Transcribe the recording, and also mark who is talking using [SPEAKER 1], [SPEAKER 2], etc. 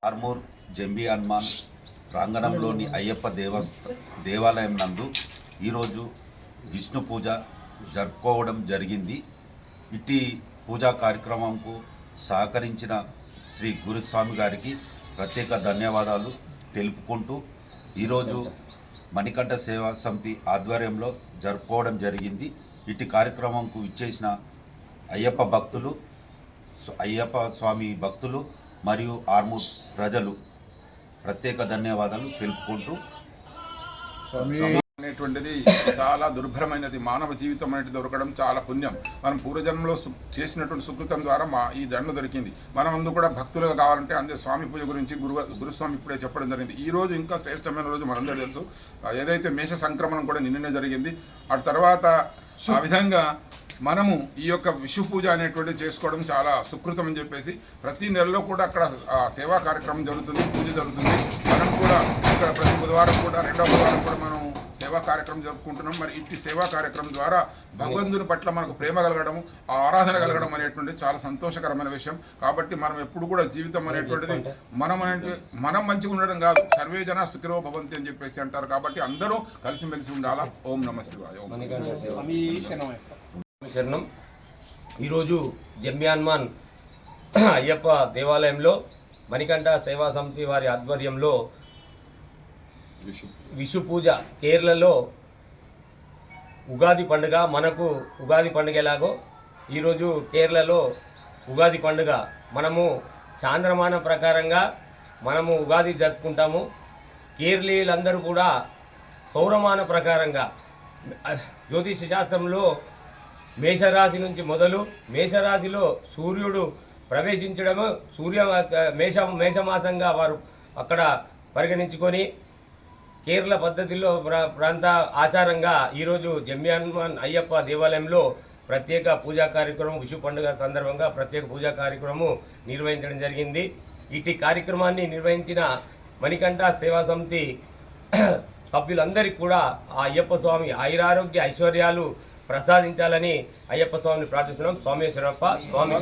[SPEAKER 1] ఆర్మూర్ జంబి హనుమాన్ ప్రాంగణంలోని అయ్యప్ప దేవాలయం నందు ఈరోజు విష్ణు పూజ జరుపుకోవడం జరిగింది. ఇట్టి పూజా కార్యక్రమంకు సహకరించిన శ్రీ గురుస్వామి గారికి ప్రత్యేక ధన్యవాదాలు తెలుపుకుంటూ ఈరోజు మణికంఠ సేవా సమితి ఆధ్వర్యంలో జరుపుకోవడం జరిగింది. ఇట్టి కార్యక్రమంకు ఇచ్చేసిన అయ్యప్ప స్వామి భక్తులు మరియు ఆర్మూర్ ప్రజలు ప్రత్యేక ధన్యవాదాలు తెలుపుకుంటూ
[SPEAKER 2] అనేటువంటిది చాలా దుర్భరమైనది. మానవ జీవితం అనేది దొరకడం చాలా పుణ్యం. మనం పూర్వజన్మలో చేసినటువంటి సుకృతం ద్వారా ఈ జన్మ దొరికింది. మనం అందు కూడా భక్తులుగా కావాలంటే అందే స్వామి పూజ గురించి గురుస్వామి ఇప్పుడే చెప్పడం జరిగింది. ఈ రోజు ఇంకా శ్రేష్టమైన రోజు మనందరూ తెలుసు. ఏదైతే మేష సంక్రమణం కూడా నిన్ననే జరిగింది. ఆ తర్వాత ఆ విధంగా మనము ఈ యొక్క విషు పూజ అనేటువంటిది చేసుకోవడం చాలా సుకృతం అని చెప్పేసి ప్రతి నెలలో కూడా అక్కడ సేవా కార్యక్రమం జరుగుతుంది, పూజ జరుగుతుంది. మనం కూడా ఇక్కడ ప్రతి బుధవారం కూడా రెండవ బుధవారం కూడా మనం సేవా కార్యక్రమం జరుపుకుంటున్నాం. మరి ఇట్టి సేవా కార్యక్రమం ద్వారా భగవంతుని పట్ల మనకు ప్రేమ కలగడం, ఆ ఆరాధన కలగడం అనేటువంటిది చాలా సంతోషకరమైన విషయం. కాబట్టి మనం ఎప్పుడు కూడా జీవితం అనేటువంటిది మనం మంచిగా ఉండడం కాదు, సర్వే జన సుఖినో భవంతి అని చెప్పేసి అంటారు. కాబట్టి అందరూ కలిసిమెలిసి ఉండాలా. ఓం నమ శివాయ.
[SPEAKER 3] శరణం. ఈరోజు జంబి హనుమాన్ అయ్యప్ప దేవాలయంలో మణికంఠ సేవా సమితి వారి ఆధ్వర్యంలో విషు పూజ, కేరళలో ఉగాది పండుగ, మనకు ఉగాది పండుగ ఎలాగో ఈరోజు కేరళలో ఉగాది పండుగ. మనము చాంద్రమానం ప్రకారంగా మనము ఉగాది జరుపుకుంటాము. కేరళీయులందరూ కూడా సౌరమాన ప్రకారంగా జ్యోతిష శాస్త్రంలో మేషరాశి నుంచి మొదలు మేషరాశిలో సూర్యుడు ప్రవేశించడము మేషమాసంగా వారు అక్కడ పరిగణించుకొని కేరళ పద్ధతిలో ప్రాంత ఆచారంగా ఈరోజు జంబి హనుమాన్ అయ్యప్ప దేవాలయంలో ప్రత్యేక పూజా కార్యక్రమం, విషు పండుగ సందర్భంగా ప్రత్యేక పూజా కార్యక్రమం నిర్వహించడం జరిగింది. ఇట్టి కార్యక్రమాన్ని నిర్వహించిన మణికంఠ సేవా సమితి సభ్యులందరికీ కూడా ఆ అయ్యప్ప స్వామి ఆయురారోగ్య ఐశ్వర్యాలు ప్రసాదించాలని అయ్యప్ప స్వామిని ప్రార్థిస్తున్నాం. స్వామి శరణప్ప. స్వామి